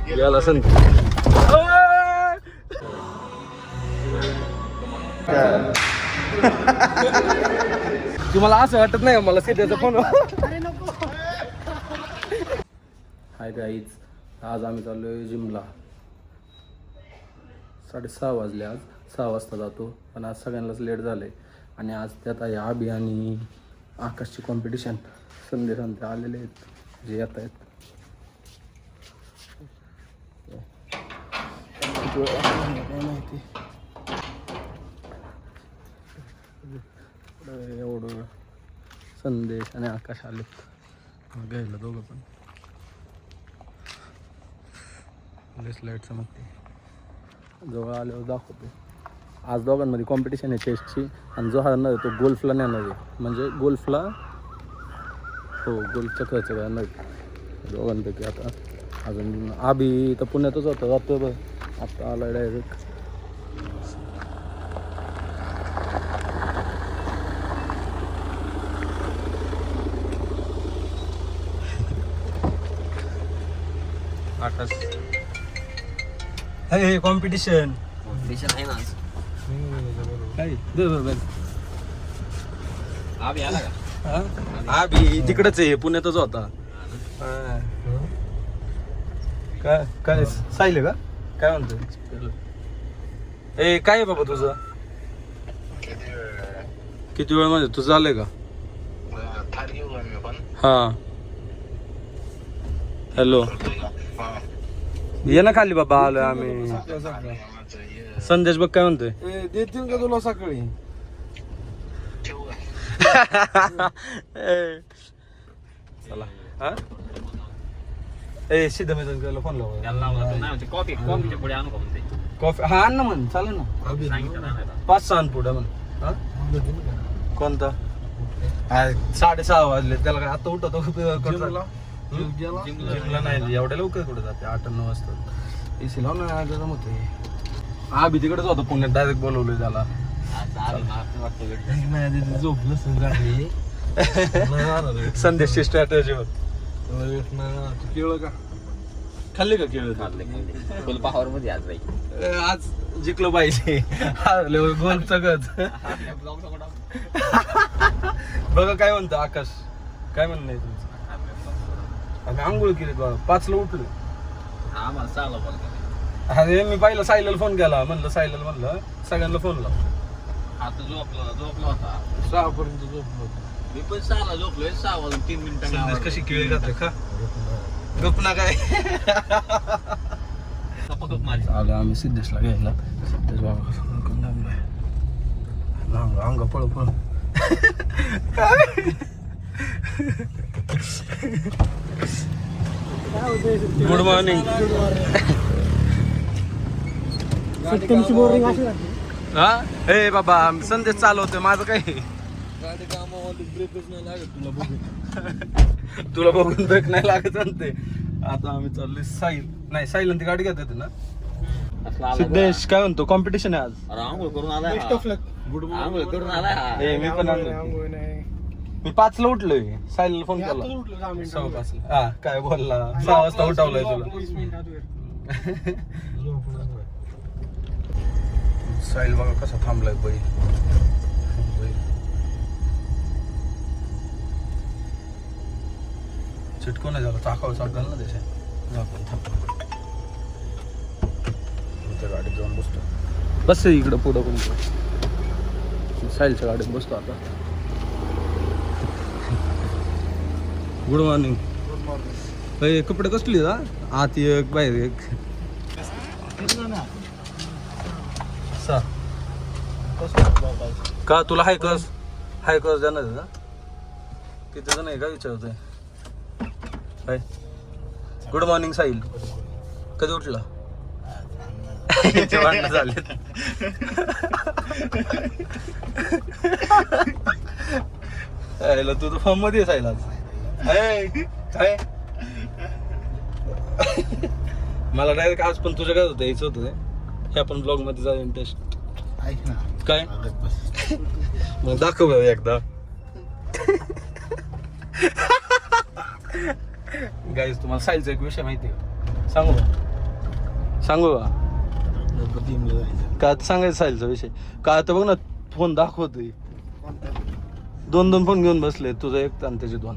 याला संत तुम्हाला असं वाटत नाही मला सिद्धाचा फोन. हाय गाईज, आज आम्ही चाललोय जिमला. 6:30 वाजले. आज 6 वाजता जातो, पण आज सगळ्यांनाच लेट झालंय. आणि आज त्यात आहे अभि आणि आकाशची कॉम्पिटिशन. संदेश ते आलेले आहेत जे येत आहेत. माहिती एवढं संदेश आणि आकाश आलेत घ्यायला. दोघं पण लाईट चमकते. जवळ आल्यावर दाखवतो. आज दोघांमध्ये कॉम्पिटिशन आहे चेस्टची. आणि जो हा न तो गोल्फला नेणार आहे. म्हणजे गोल्फला हो गोल्फचा खर्च करणार दोघांपैकी. आता अजून अभि तर पुण्यातच होता, जातो बघ आता आला डायरेक्ट. आकाश हे कॉम्पिटिशन आहे ना. काय बरोबर. अभि आला का? अभि तिकडच आहे, पुण्यातच होता. काय काय साहिल का काय म्हणतो? ए काय आहे बाबा तुझं? किती वेळ म्हणजे तुझं आलंय का? हा हॅलो ये ना खाली बाबा, आलोय आम्ही. संदेश बघ काय म्हणतोय. देतील का तुला सकाळी? चला हा ए सिद्ध मी तुला फोन लावला. कॉफीच्या पुढे आणू का म्हणते? कॉफी हा आण ना म्हण, चालेल ना. 5-6 आण पुढे म्हण. कोणता? 6:30 वाजले. त्याला काय आता उठतो जिमला नाही. एवढ्या लवकर कुठे जाते? 8-9 वाजता. एसी लाव ना गरम होते. हा बी तिकडेच होता पुण्यात, डायरेक्ट बोलवलं त्याला. संदेशची स्ट्रॅटेजीवर केळ का खाल्ली का केळ? फुल पॉवर मध्ये आज बाई. आज जिंकलो पाहिजे. गोल सगळंच. बघा काय म्हणतं आकाश, काय म्हणणं आहे तुमचं? आम्ही आंघोळ केली बघा, 5ला उठलो. आम्हाला 6ला कॉल केला. अरे मी पहिला साहिलला फोन केला. म्हणलं साहिलला म्हणलं सगळ्यांना फोन लाव. आता झोपला होता. 6 पर्यंत झोपलो. मी पण 6ला झोपलोय. 6 वाजून 3 मिनिटांनी कशी केळी जाते का गपना काय. आलो आम्ही सिद्धेशला घ्यायला. सिद्धेश बाबा अंग पळ पळ. Good morning. हा ए बाबा संदेश चालवतोय माझं काय. गाडी कामामध्ये ब्रेकच नाही लागत तुला बघून. तुला बघून ब्रेक नाही लागत म्हणते. आता आम्ही चाललोय साहिल. नाही साहिल ती गाडी घेत होती ना. सिद्धेश काय म्हणतो? कॉम्पिटिशन आहे आज. आंघोळ करून आलाय. आंघोळ करून आलाय. ए मी पण मी 5ला उठलोय. साहिलला फोन केला 5:15. हा काय बोलला 6 वाजता उठवलंय तुला. साहिल बघा कसा थांबलाय बैल. चिटको नाही झाला. चाकावर चाक घाल ना त्याच्या. आपण थांब गाडीत जाऊन बसतो. बस इकडं पुढं पण साहिलच्या गाडीत बसतो आता. Good morning. कपडे कसले का? आत एक बाहेर एक. का तुला हाय कस जाणार आहे ना? किती जण आहे का विचारतोय. Hi good morning Sahil. कधी उठला? भांडणं झाले. तू तर फॉर्म मध्ये साहिल आज. मला डायरेक्ट आज पण तुझ्या काय होतं यायचं होतं. हे आपण ब्लॉग मध्ये जाऊन टेस्ट काय मग दाखव एकदा. गाईज तुम्हाला साहिलचा एक विषय माहिती आहे का? सांगू सांगू का जिमला जायचं. काय आता सांगायचं साहिलचा विषय काय आता बघ ना फोन दाखवतोय 2 फोन घेऊन बसले तुझा एक आणि त्याचे 2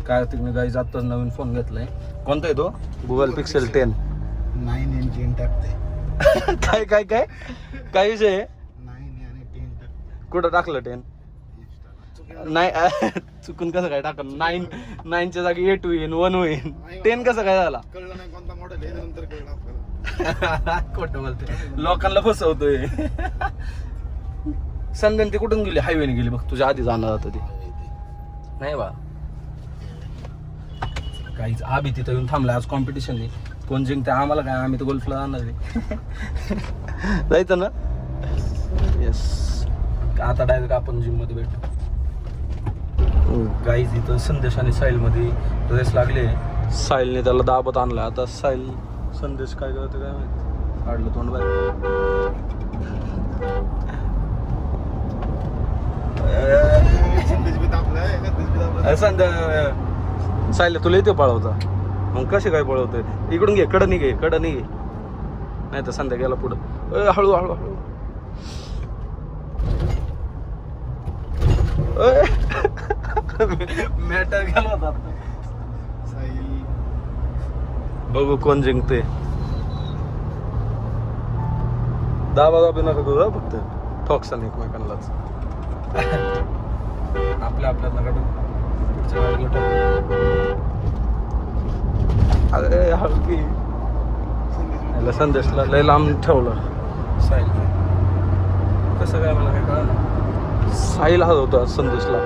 काय तुम्ही गाईज आत्ताच नवीन फोन घेतलाय कोणता आहे तो गुगल पिक्सेल 10 9 आणि 10 टाकते. काय काय काय काय विषय आहे 9 आणि 10 टाकते. कुठं टाकलं 10 नाही चुकून कसं काय टाकलं 9च्या जागी 8 होईन 1 होईन 10 कसं काय झाला कळलं नाही कोणता मॉडेल आहे नंतर कळलं आपल्याला. खोटं बोलते लोकांना फसवतोय संगन ते कुठून गेली हायवेने गेली बघ तुझ्या आधी जाणार होतं ते नाही बा काहीच आम्ही तिथं येऊन थांबलाय आज कॉम्पिटिशन आहे कोण जिंकते आम्हाला काय आम्ही तर गोल्फला जाणार आहे जायचं ना येस आता डायरेक्ट आपण जिम मध्ये भेटू गाईज इथं संदेश आणि साहिल मध्ये रेस लागले साहिलने त्याला दाबत आणला आता साहिल संदेश काय करतो काय माहिती काढलं तोंड संदेश बी तापलाय, संदेश बी तापलाय. साहिल तुला येते पळवता मग कसे काय पळवतोय इकडून घे कडं निघे नाही तर संध्या गेला पुढं हळू हळू हळू मॅटर गेला होता साहिल बघू कोण जिंकते दाबी नका तुझा फक्त ठोकसान एकमेकांनाच आपल्या नका पुढच्या गाडीला ठोक अरे हलकी याला संदेशला लय लांब ठेवलं साहिल कसं काय मला काय कळलं साहिल हात होता संदेशला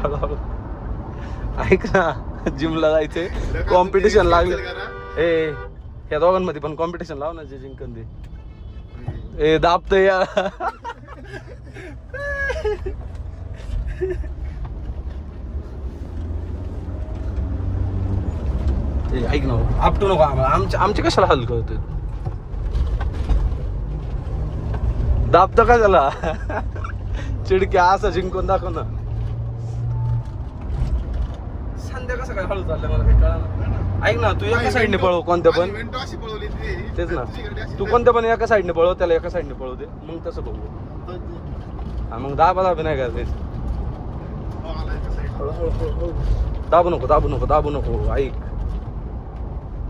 हळूहळू ऐक ना जिमला जायचंय कॉम्पिटिशन लागले ए ह्या दोघांमध्ये पण कॉम्पिटिशन लाव ना जे जिंकन दे ए दाबतोय या ऐक ना आपटू नको आम्हाला आमचे कशाला हल करतोय दाबतो का त्याला चिडके असं जिंकून दाखव ना संध्या कसं काय हळू चाललंय मला काही कळलं ऐक ना तू एका साईडने पळव कोणत्या पण इव्हेंट अशी पळवली ती. तेच ना तुझी गाडी अशी तू कोणत्या पण एका साईडने पळव त्याला एका साईडने पळव दे मग तसं बघू हा मग दाबी नाही करायचं हो, आला एका side. दाबू नको ऐक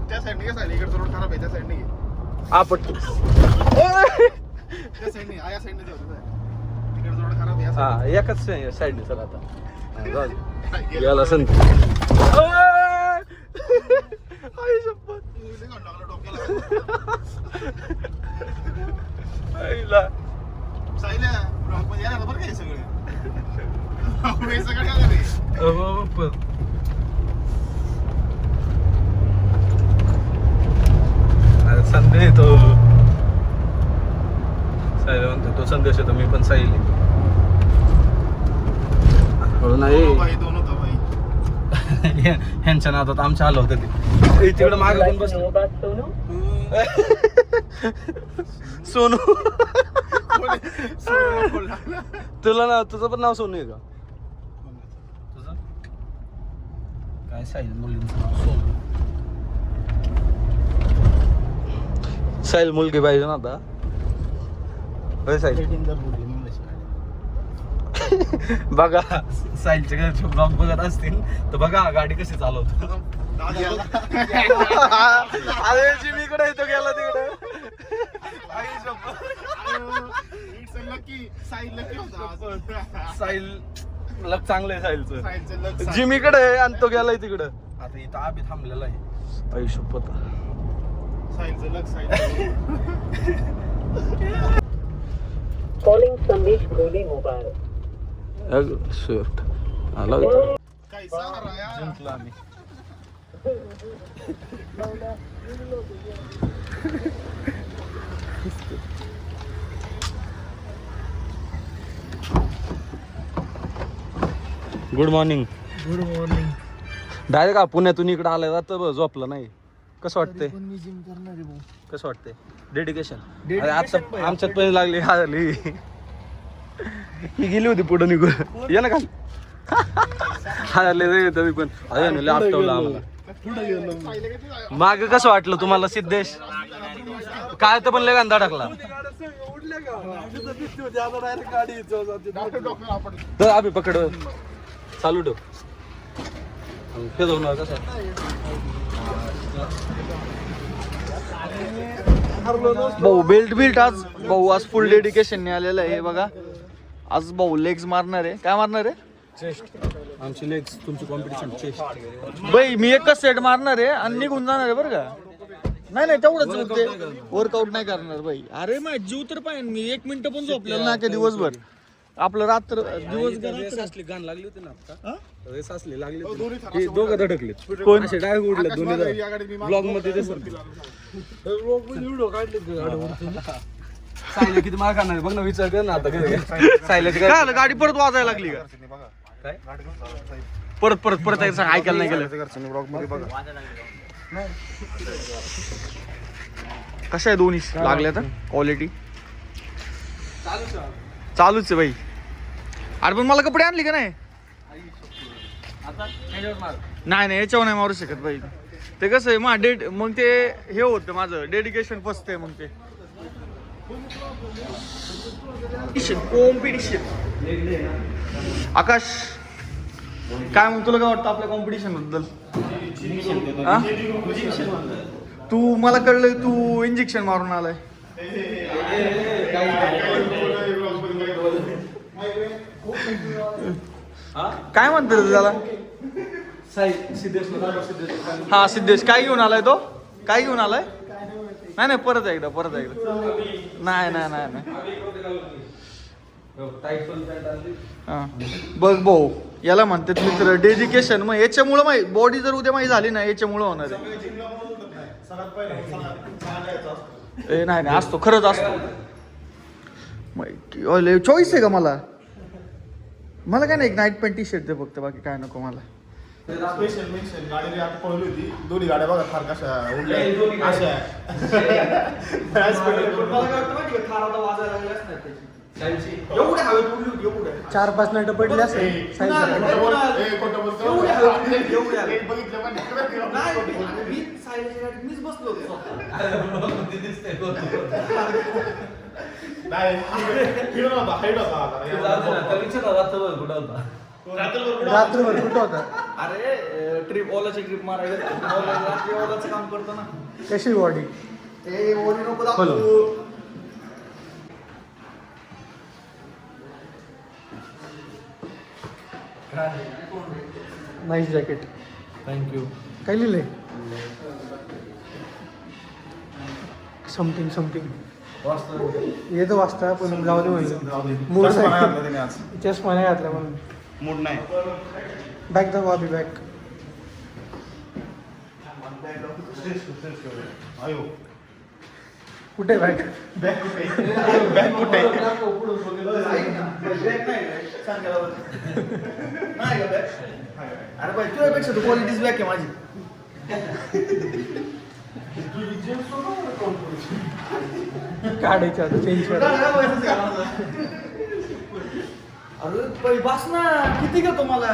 त्या साईडने घे साहिल, इकडचा रोड खराब आहे त्या साईडने घे. आपट त्या साईडने या साईडने जाऊ दे. इकडचा रोड खराब आहे या हा एकाच साईडने चल आता हा, जाऊ दे. side ने. गेला संत आई शपथ लय घाण लागलं डोक्याला. आईला साहिल, ब्लॉक मध्ये यायला बरं का हे सगळे. हे सगळे काय झाले? अरे संदेश तो साहिल म्हणतो तो संदेश येतो मी पण साहिल हळू नाही दोन होता बाई. ह्यांच्या नादात आमच्या आलं होतं ते तिकडे मागे पण बसलो सोनू तुला ना तुझं पण नाव सोनू आहे का तुझं काय साहिल मुलींचं नाव सोनू साहिल मुलगी पाहिजे ना आता होय साहिल बघा साहिलच्या घरचे ब्लॉग बघत असतील तर बघा गाडी कशी चालवतो अरे जिमीकडे येतो गेला तिकडे साहिल लक चांगलं आहे साहिलचं जिमीकडे आहे आणि तो गेलाय तिकडं आता इथं आबी थांबलेला आहे आई शपथ Calling Sandesh Goli Mobile. Swift आला जिंकलो आम्ही गुड मॉर्निंग डायरेक्ट पुण्यातून इकडे आलाय जातं झोपलं नाही कसं वाटतंय मी जिम करणार आहे भाऊ. कसं वाटतंय डेडिकेशन अरे आता आमच्यात पण लागली आली ही गेली होती पुढं निघून ये ना खाली आले तरी पण अरे आपटवलं आम्हाला माग कसं वाटलं तुम्हाला सिद्धेश? काय तर पण लय गांधा टाकला. तर आम्ही पकड चालू ठेव. फिरवणार कसं भाऊ बेल्ट आज भाऊ आज फुल डेडिकेशनने आलेलं आहे. हे बघा आज भाऊ लेग्स मारणार आहे. काय मारणार आहे? चेस्ट. आमची लेग्स तुमची कॉम्पिटिशन चेस्ट. बाई मी एकच सेट मारणार आहे आणि निघून जाणार आहे बरं का. नाही तेवढंच ते वर्कआउट नाही करणार बाई. अरे माझ जीव तर पाहिजे. मी 1 मिनिट पण झोपलेलं ना दिवसभर. आपलं रात्र दिवस असली गाण लागली होती ना आता. रेस असली लागली होती. दोघं धडकले. कोण? असे डाय उडले दोन्ही ब्लॉग मध्ये दिसत. सायले किती मार खाणार बघ ना. विचार कर ना आता. सायले काय झालं? गाडी परत वाजायला लागली का? काय परत ऐकायला नाही गेलं. कशा आहे दोन्ही लागल्या तर क्वालिटी चालूच आहे बाई. अरे पण मला कपडे आणली का नाही? नाही याच्यावर नाही मारू शकत बाई. ते कसं आहे मग ते हे होतं माझं डेडिकेशन फर्स्ट आहे. मग ते कॉम्पिटिशन. आकाश काय मग तुला काय वाटतं आपल्या कॉम्पिटिशन बद्दल? तू मला कळलं तू इंजेक्शन मारून आलाय. काय म्हणतो त्याला? हा सिद्धेश काय घेऊन आलाय तो? काय घेऊन आलाय? नाही परत एकदा नाही बघ भाऊ याला म्हणतात मित्र डेडिकेशन. मग याच्यामुळं माहिती बॉडी जर उद्या माहिती झाली ना याच्यामुळं होणार आहे. नाही असतो खरंच असतो. चॉईस आहे का मला काय नाही. एक नाईट पॅन्ट टी शर्ट दे फक्त. बाकी काय नको मला. स्पेशल मेन्शन गाडी आता पळली होती. दोन्ही गाड्या बघा फार कशा उडल्या अशा. एवढ्या हवेत उडली होती. एवढ्या 4-5 नाईट पडली असेल. मीच बसलो होतो. रात्रभर कुठं होता? अरे ओलाची ट्रिप मारायला ओलाचं काम करतो ना. कशी बॉडी? ते बॉडी नको दाखवू. Nice jacket. थँक्यू. काय लिहिलंय? समथिंग येतो वाजता पण जाऊ दे म्हणजे मूड चष्मा नाही घातला म्हणून. मूड नाही. Back the Bobby back. कुठे बॅक? बॅग कुठे? अरे बाई तुझ्यापेक्षा तू क्वालिटीज बॅक आहे माझी. काढायचं चेंज कर. अरे बस ना किती का तुम्हाला?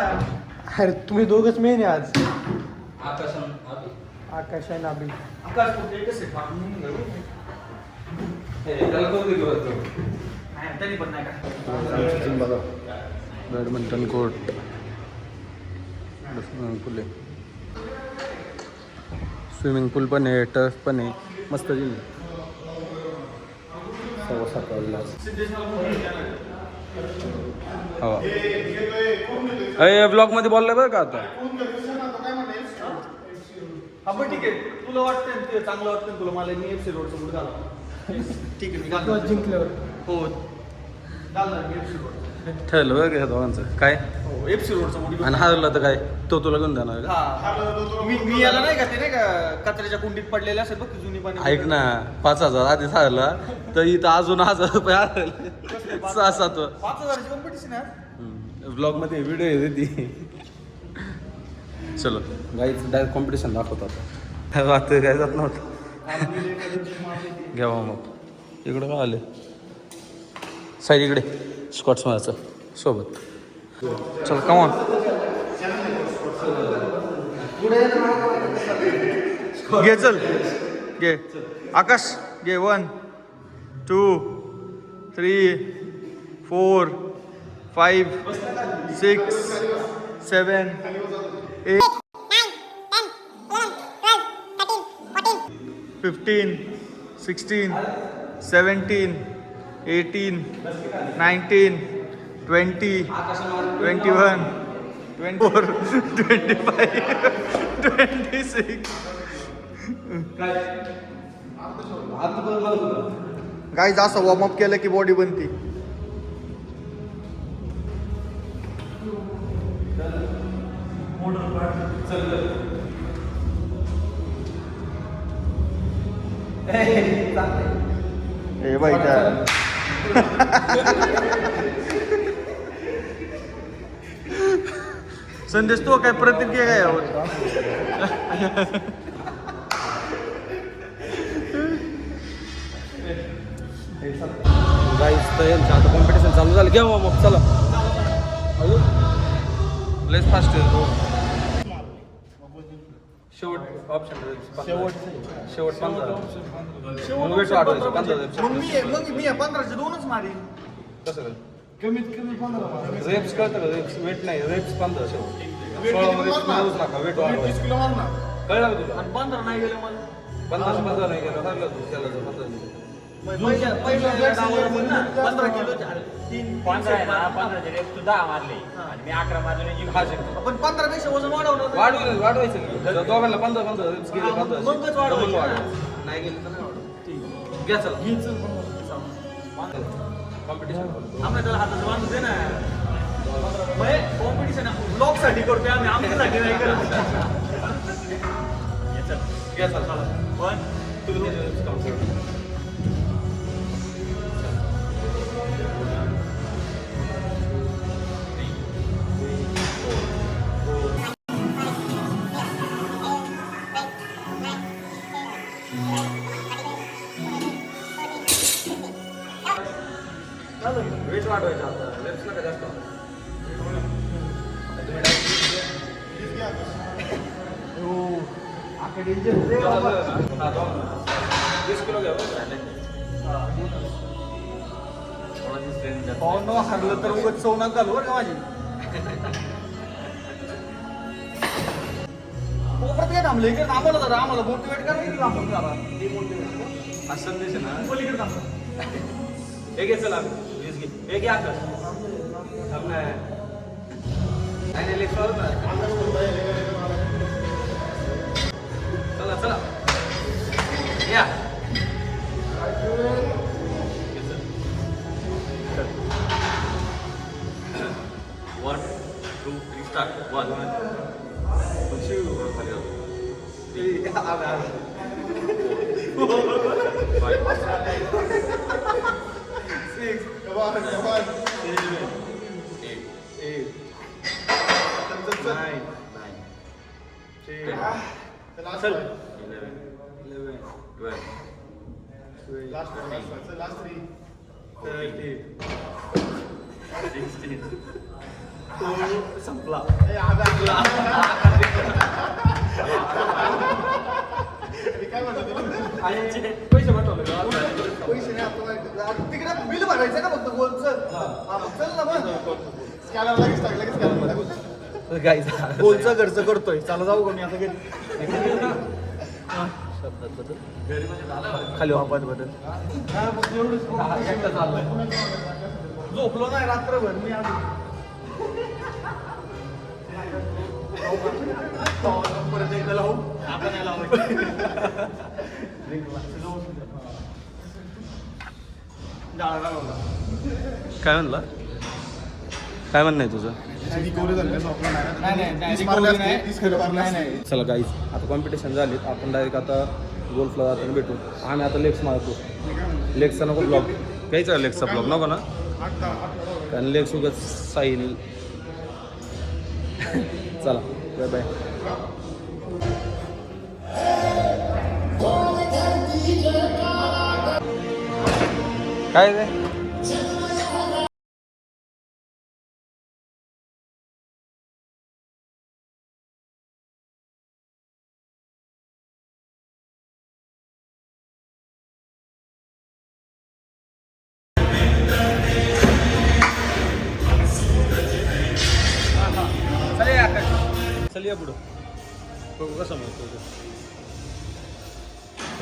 अरे तुम्ही दोघंच मेन आहे आज. आकाश आकाश आहे नाबी. आकाश कुठे कसे तरी पण नाही का. बॅडमिंटन कोर्ट पूल आहे. स्विमिंग पूल पण आहे. टर्फ पण आहे. मस्त जिम आहे. 7:15 वाजला. हो ब्लॉग मध्ये बोललाय बरं का आता. हा पण ठीक आहे. तुला वाटतं ते चांगलं वाटतं तुला. मला मी FC रोडचं बूट घाला. ठीक आहे मी घालणार. जिंकल्यावर हो घालणार मी FC रोड. ठरलं बरं का दोघांचं काय. हो FC रोडचं बूट. आणि हारला तर काय तो तुला घेऊन जाणार का? हा मी याला नाही का ते नाही का कचऱ्याच्या कुंडीत पडलेले असेल बघ जुनी पाणी. ऐक ना 5,000 आधीच हारला तर इथं अजून 1,000 रुपये हरले. 6-7 5,000ची कॉम्पिटिशन आहे. ब्लॉग मध्ये व्हिडिओ येते ती. चलो गाईच डायरेक्ट कॉम्पिटिशन दाखवतो आता. काय जात नव्हतं. घ्यावा मग इकडं काय आले साईड इकडे स्कॉट्स मारायचं सोबत. चल कमॉन. घे चल घे आकाश घे 1 2 3 4 5 6 7 8 15 16 17 18 19 20 21 24 25 26 काय असं वॉर्मअप केलं की बॉडी बनती ए बाई त्या संदेश तो काय प्रतिक्रिया काय यावर गाईस तर यांचं आता कॉम्पिटिशन चालू झालं घ्या मग चला लेस फास्ट शेवट ऑप्शन शेवट 15 मग वेट वाढवायचं 15 मग मी 15चे दोनच मारी कसं कमीत कमी 15 रेप्स कळतं का रेप्स वेट नाही रेप्स 15 शेवट 16 मध्ये मारूच नका वेट वाढवायचं कळलं का तुला आणि 15 नाही गेलं मला 15 नाही गेलं ठरलं तू त्याला 15 पहिल्या डावावर पण ना 15 किलो 15 आहे ना 15चे रेप तू 10 मारले आणि मी 11 मारले आणि हा जिंकतो आपण 15 पेक्षा वजन वाढवलं वाढवायचं की जर दोघांना 15 रेप्स गेले 15 मगच वाढवायचं. नाही गेले तर नाही वाढवायचं घ्या चला कॉम्पिटिशन आम्ही त्याला हाताचं बांधू दे ना कॉम्पिटिशन ब्लॉग साठी करतोय आम्ही आमच्यासाठी नाही करत घ्या चला 1 2 वेट वाढवायचं आता लेफ्ट नका जास्त वीस किलो घ्या पाऊन हरलं तर उगाच चव नका घालू बरं का माझी कोपऱ्यात काय थांबलं इकडे आम्हाला जरा आम्हाला मोटिवेट करा की आपण जरा हा संदेश आहे ना पलीकडे थांबा हे घे चला वीस घे हे घे आकाश नाही नाही लेफ्ट ना चला चला या वन टू थ्री स्टार्ट 1 संपला पैसे पाठवले पैसे नाही आता तिकडे बिल भरायचं ना फक्त गोलचं चल ना मग स्कॅनर लगेच टाक गाईज गोलचं घरचं करतोय चला जाऊ का मी आता घरी खाली वापस बदल झोपलो नाही रात्रभर मी आधी परत एकदा लावू आपण नाही लावायचं काय म्हणला काय म्हणणं आहे तुझं चला गाईज आता कॉम्पिटिशन झाली आपण डायरेक्ट आता गोल्फला जाताना भेटू आम्ही आता लेग्स मारतो लेग्सचा नको ब्लॉग घ्यायचा का लेग्सचा ब्लॉग नको ना कारण लेग्स उगाच साईल चला बाय बाय काय रे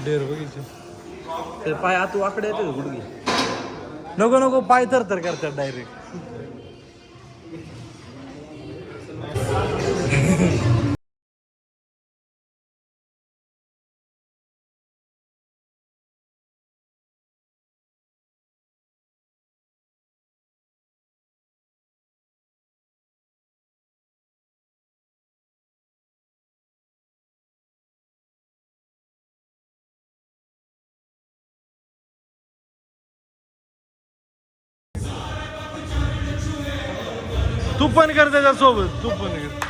डेर बघितले ते पाय आतू आकडे येते गुडगी नको नको पाय तर करतात डायरेक्ट तू पण कर त्याच्यासोबत तू पण कर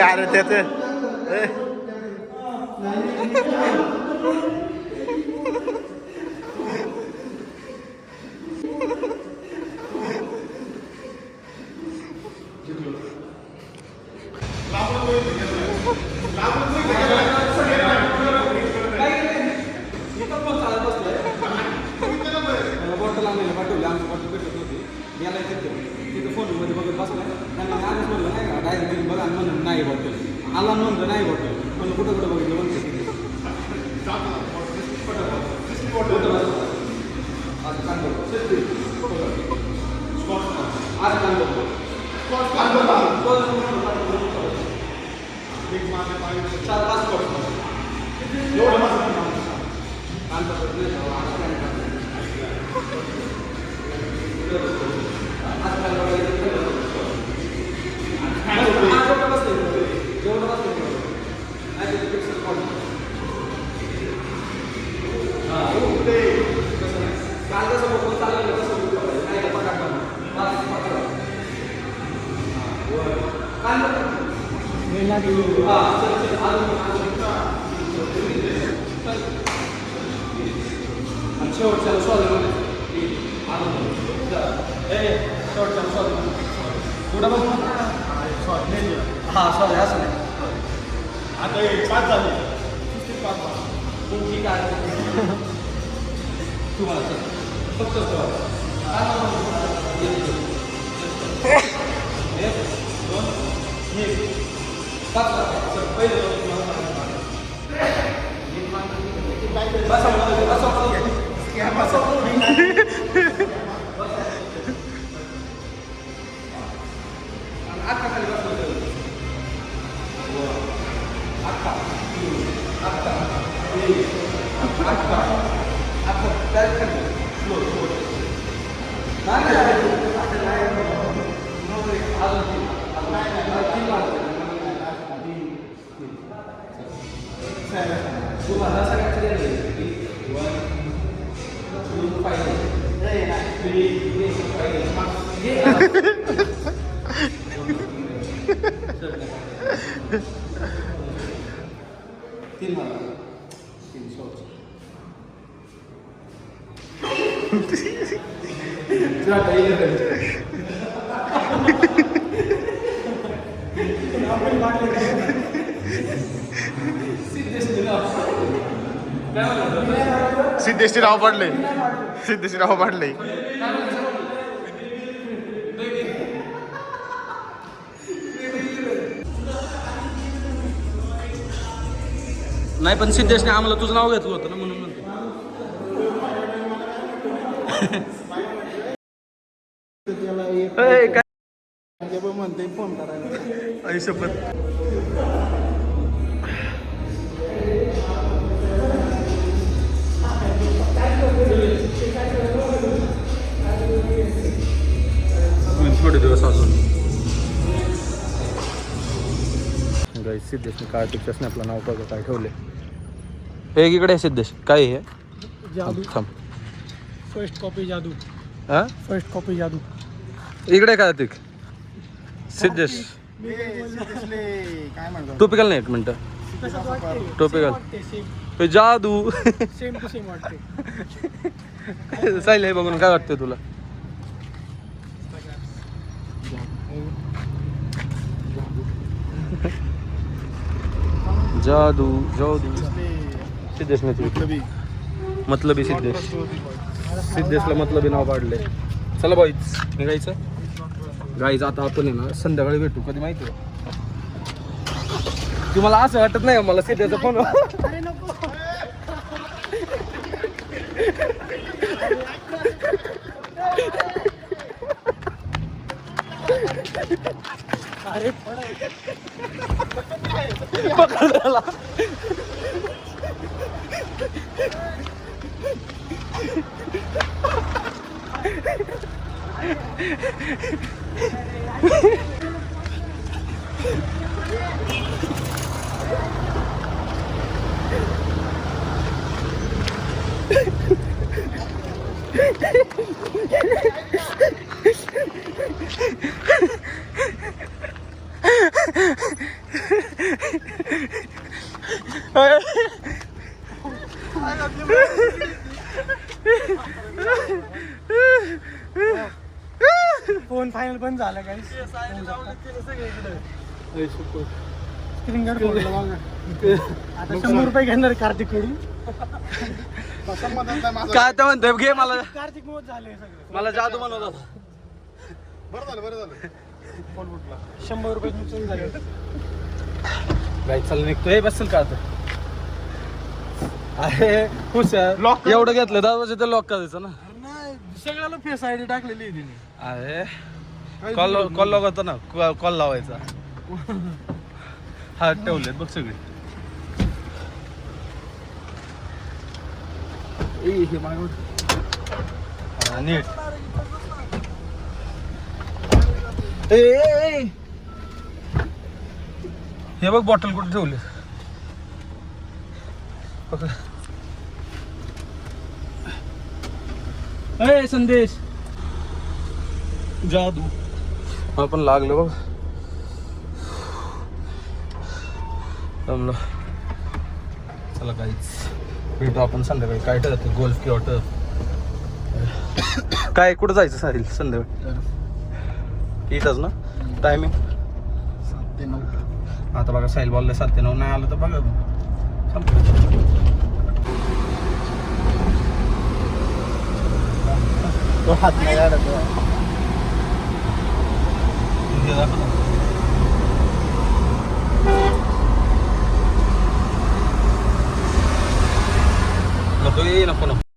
अरे त्याचे बॉटल आणलेलं पाठवली आमची बॉटल भेटत होती याला तिथं फोनमध्ये बघत बसला त्यांना मी आधीच म्हणलं नाही का डायरेक्ट तुम्ही बघा म्हणून नाही बॉटल आला म्हणतो नाही बॉटल म्हणलं कुठं कुठं बघितलं म्हणतो आता 5 झाले ठीक आहे तुम्हाला फक्त सिद्धेशी राव पाडले सिद्धेशी राव पाडले नाही पण सिद्धेशने आम्हाला तुझं नाव घेतलं होतं ना म्हणून म्हणतो म्हणते फोन करायला आयुष्यपत थोडे दिवस अजून गाईस सिद्धेशने काय पिक्चर्सने आपलं नाव बघा काय ठेवले हे इकडे आहे सिद्धेश काय हे जादू थांब फर्स्ट कॉपी जादू हा फर्स्ट कॉपी जादू इकडे काय तिक सिद्धेश काय म्हणतो टोपी घाल ना एक मिनटं टोपी घाल जादू सेम टू सेम वाटते. साहिल हे बघून काय वाटतंय तुला? जादू जादू सिद्धेश मतलबी सिद्धेशला मतलबी नाव पाडले. चला बाईच निघायचं. गाईच आता आपण आहे ना संध्याकाळी भेटू. कधी माहिती आहे तुम्हाला असं वाटत नाही मला सिद्धेचा फोन? फोन फायनल पण झाला काय? स्क्रीन गार्ड फोडला बघा. आता 100 रुपये घेणार कार्तिक कडून. काय तर म्हणतोय घे मला. कार्तिक मोद झाले सगळे. मला जादू म्हणत होता. बरं झालं फोन फुटला. 100 रुपये नुकसान झाले. गाई चालू निघतोय बसेल का आता? अरे हुशार लॉक एवढं घेतलं 10 वर्ष तर लॉक करायचं ना. नाही सगळ्याला फेस आयडी टाकलेली आहे तिने. अरे कॉल लावतो ना. कॉल लावायचा. हा ठेवलेत बघ सगळे. हे नीट हे बघ बॉटल कुठे ठेवले. ए संदेश जादू मला पण लागलं बघ. जमलं. चला काहीच भेटू आपण संध्याकाळी. काय ठरतं गोल्फ किंवा टर्फ काय कुठं जायचं साहिल संध्याकाळी? इथंच ना टायमिंग 7 ते 9. आता बघा साहिल बॉलला 7 ते 9 नाही आलं तर बघा तो हात नाही काढत. नको ये नको नको.